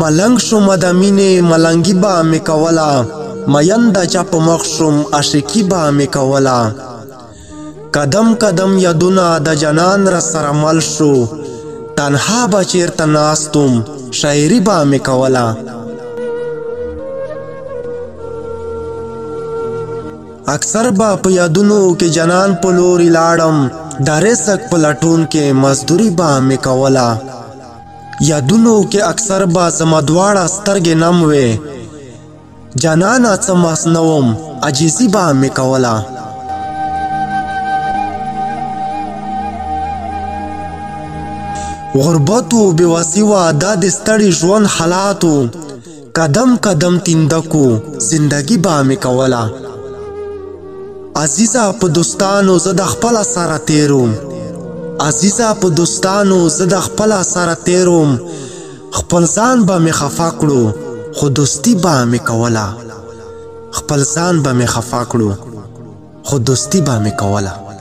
ملنګ شوم د مینې ملنګي به مې کوله مین د چا په مخ شوم عاشقي به مې کوله قدم قدم یادونه د جنان را سره مل شو تنها به چیرته ناستم شاعري به مې کوله اکثر به په یادونو کې جنان په لوري لاړم د رزق په لټون کې مزدوري به مې کوله یادونو کې اکثر به زما دواړه سترګې نم وې جانانه څه مسنوم عجیزي به مې کوله غربت و بېوسي وه دا د ستړي ژوند حالاتو قدم قدم تیندکو زندګي به مې کوله عزیزه په دوستانو زه د خپله سره تیروم عزیزه په دوستانو زه د خپله سره تیروم خپل ځان به مې خفه کړو خو دوستي به مې کوله خپل ځان به مې خفه کړو خو دوستي به مې کوله